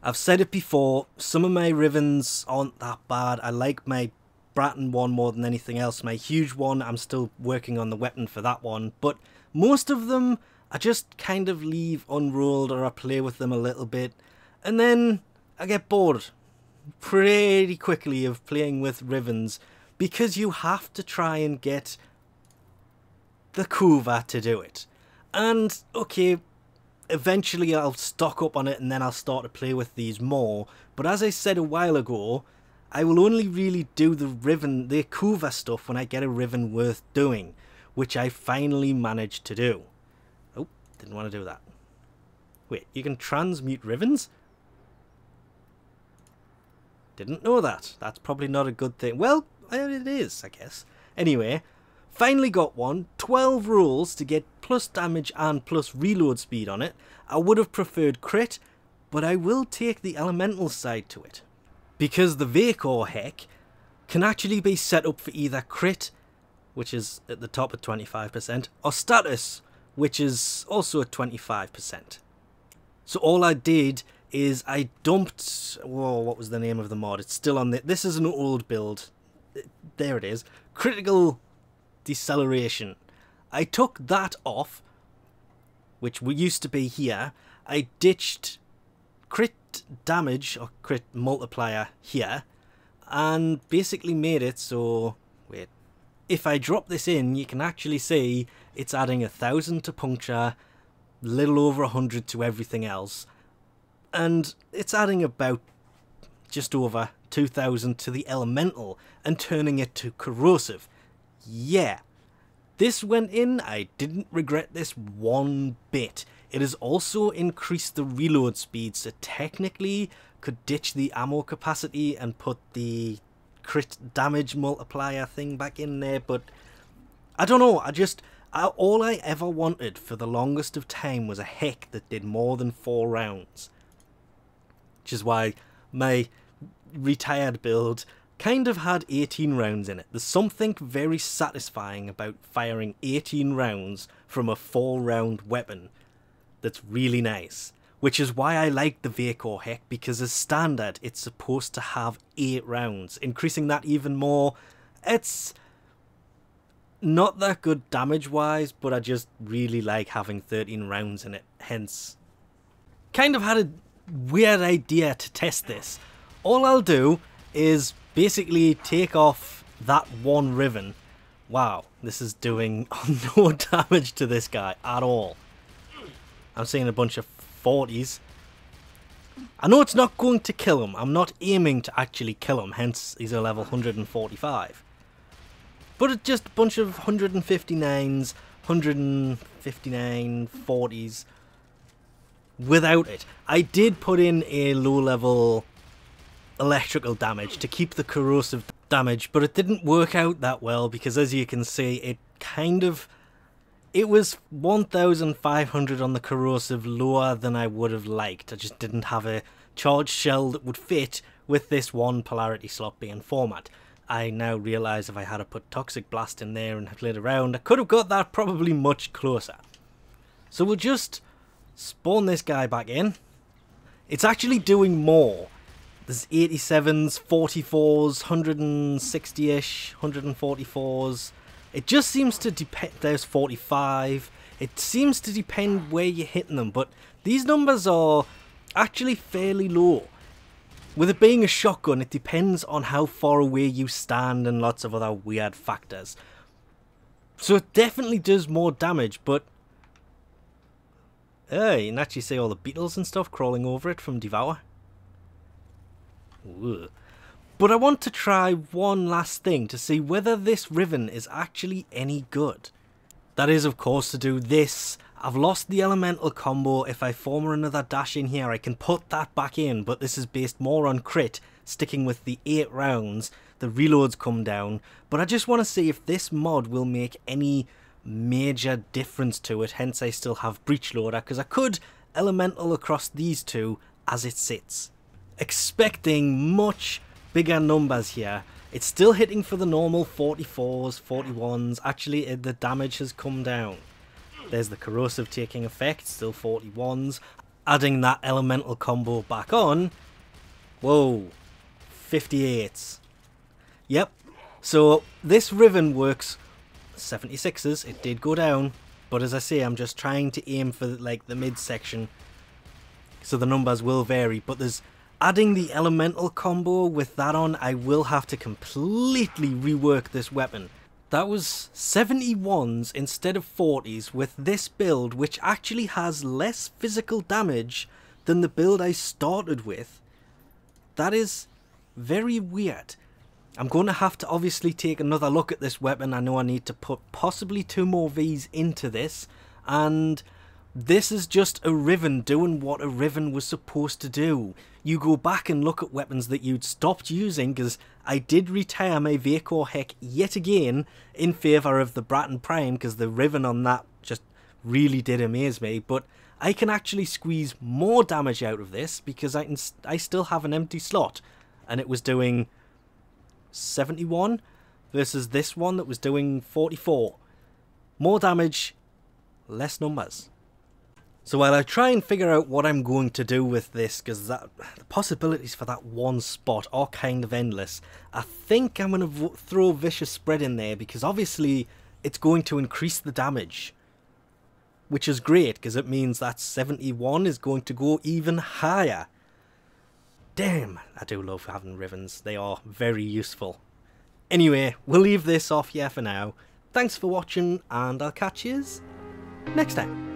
I've said it before, some of my Rivens aren't that bad. I like my Bratton one more than anything else. My huge one, I'm still working on the weapon for that one. But most of them, I just kind of leave unrolled, or I play with them a little bit. And then I get bored pretty quickly of playing with Rivens, because you have to try and get the Kuva to do it. And, okay, eventually I'll stock up on it and then I'll start to play with these more. But as I said a while ago, I will only really do the Kuva stuff when I get a Riven worth doing, which I finally managed to do. Oh, didn't want to do that. Wait, you can transmute Rivens? Didn't know that. That's probably not a good thing. Well, it is, I guess. Anyway, finally got one. 12 rolls to get plus damage and plus reload speed on it. I would have preferred crit, but I will take the elemental side to it, because the Vekor can actually be set up for either crit, which is at the top at 25%, or status, which is also at 25%. So all I did is I dumped, whoa, what was the name of the mod? It's still on this is an old build. There it is. Critical deceleration. I took that off, which used to be here. I ditched crit damage or crit multiplier here, and basically made it so, wait, if I drop this in, you can actually see it's adding 1,000 to puncture, little over 100 to everything else, and it's adding about just over 2,000 to the elemental and turning it to corrosive. Yeah, this went in. I didn't regret this one bit. It has also increased the reload speed, so technically could ditch the ammo capacity and put the crit damage multiplier thing back in there, but I don't know. All I ever wanted for the longest of time was a Heck that did more than 4 rounds. Which is why my retired build kind of had 18 rounds in it. There's something very satisfying about firing 18 rounds from a 4-round weapon that's really nice. Which is why I like the Vekor Heck, because as standard it's supposed to have 8 rounds. Increasing that even more, it's not that good damage wise, but I just really like having 13 rounds in it. Hence, kind of had a weird idea to test this. All I'll do is basically take off that one Riven. Wow, this is doing no damage to this guy at all. I'm seeing a bunch of 40s. I know it's not going to kill him. I'm not aiming to actually kill him, hence he's a level 145. But it's just a bunch of 159s, 159, 40s. Without it. I did put in a low level electrical damage to keep the corrosive damage, but it didn't work out that well, because as you can see, it was 1,500 on the corrosive, lower than I would have liked. I just didn't have a charged shell that would fit with this one polarity slot being format. I now realise if I had to put Toxic Blast in there and played around, I could have got that probably much closer. So we'll just spawn this guy back in. It's actually doing more. There's 87s, 44s, 160-ish, 144s. It just seems to depend. There's 45. It seems to depend where you're hitting them, but these numbers are actually fairly low. With it being a shotgun, it depends on how far away you stand and lots of other weird factors. So it definitely does more damage, but you can actually see all the beetles and stuff crawling over it from Devour. Ugh. But I want to try one last thing to see whether this Riven is actually any good. That is, of course, to do this. I've lost the elemental combo. If I form another dash in here, I can put that back in, but this is based more on crit, sticking with the 8 rounds. The reloads come down, but I just want to see if this mod will make any major difference to it. Hence, I still have Breach Loader, because I could elemental across these two as it sits. Expecting much bigger numbers here. It's still hitting for the normal 44s, 41s. Actually, the damage has come down. There's the corrosive taking effect, still 41s. adding that elemental combo back on. Whoa, 58s. Yep, so this Riven works 76s, it did go down, but as I say, I'm just trying to aim for like the midsection, so the numbers will vary, but there's adding the elemental combo with that on, I will have to completely rework this weapon. That was 71s instead of 40s with this build, which actually has less physical damage than the build I started with. That is very weird. I'm going to have to obviously take another look at this weapon. I know I need to put possibly 2 more Vs into this, and this is just a Riven doing what a Riven was supposed to do. You go back and look at weapons that you'd stopped using, because I did retire my Vacor Heck yet again in favour of the Bratton Prime, because the Riven on that just really did amaze me, but I can actually squeeze more damage out of this because I still have an empty slot, and it was doing 71 versus this one that was doing 44. More damage, less numbers. So while I try and figure out what I'm going to do with this, because the possibilities for that one spot are kind of endless, I think I'm going to throw Vicious Spread in there, because obviously it's going to increase the damage, which is great because it means that 71 is going to go even higher. Damn, I do love having Rivens. They are very useful. Anyway, we'll leave this off here for now. Thanks for watching, and I'll catch yous next time.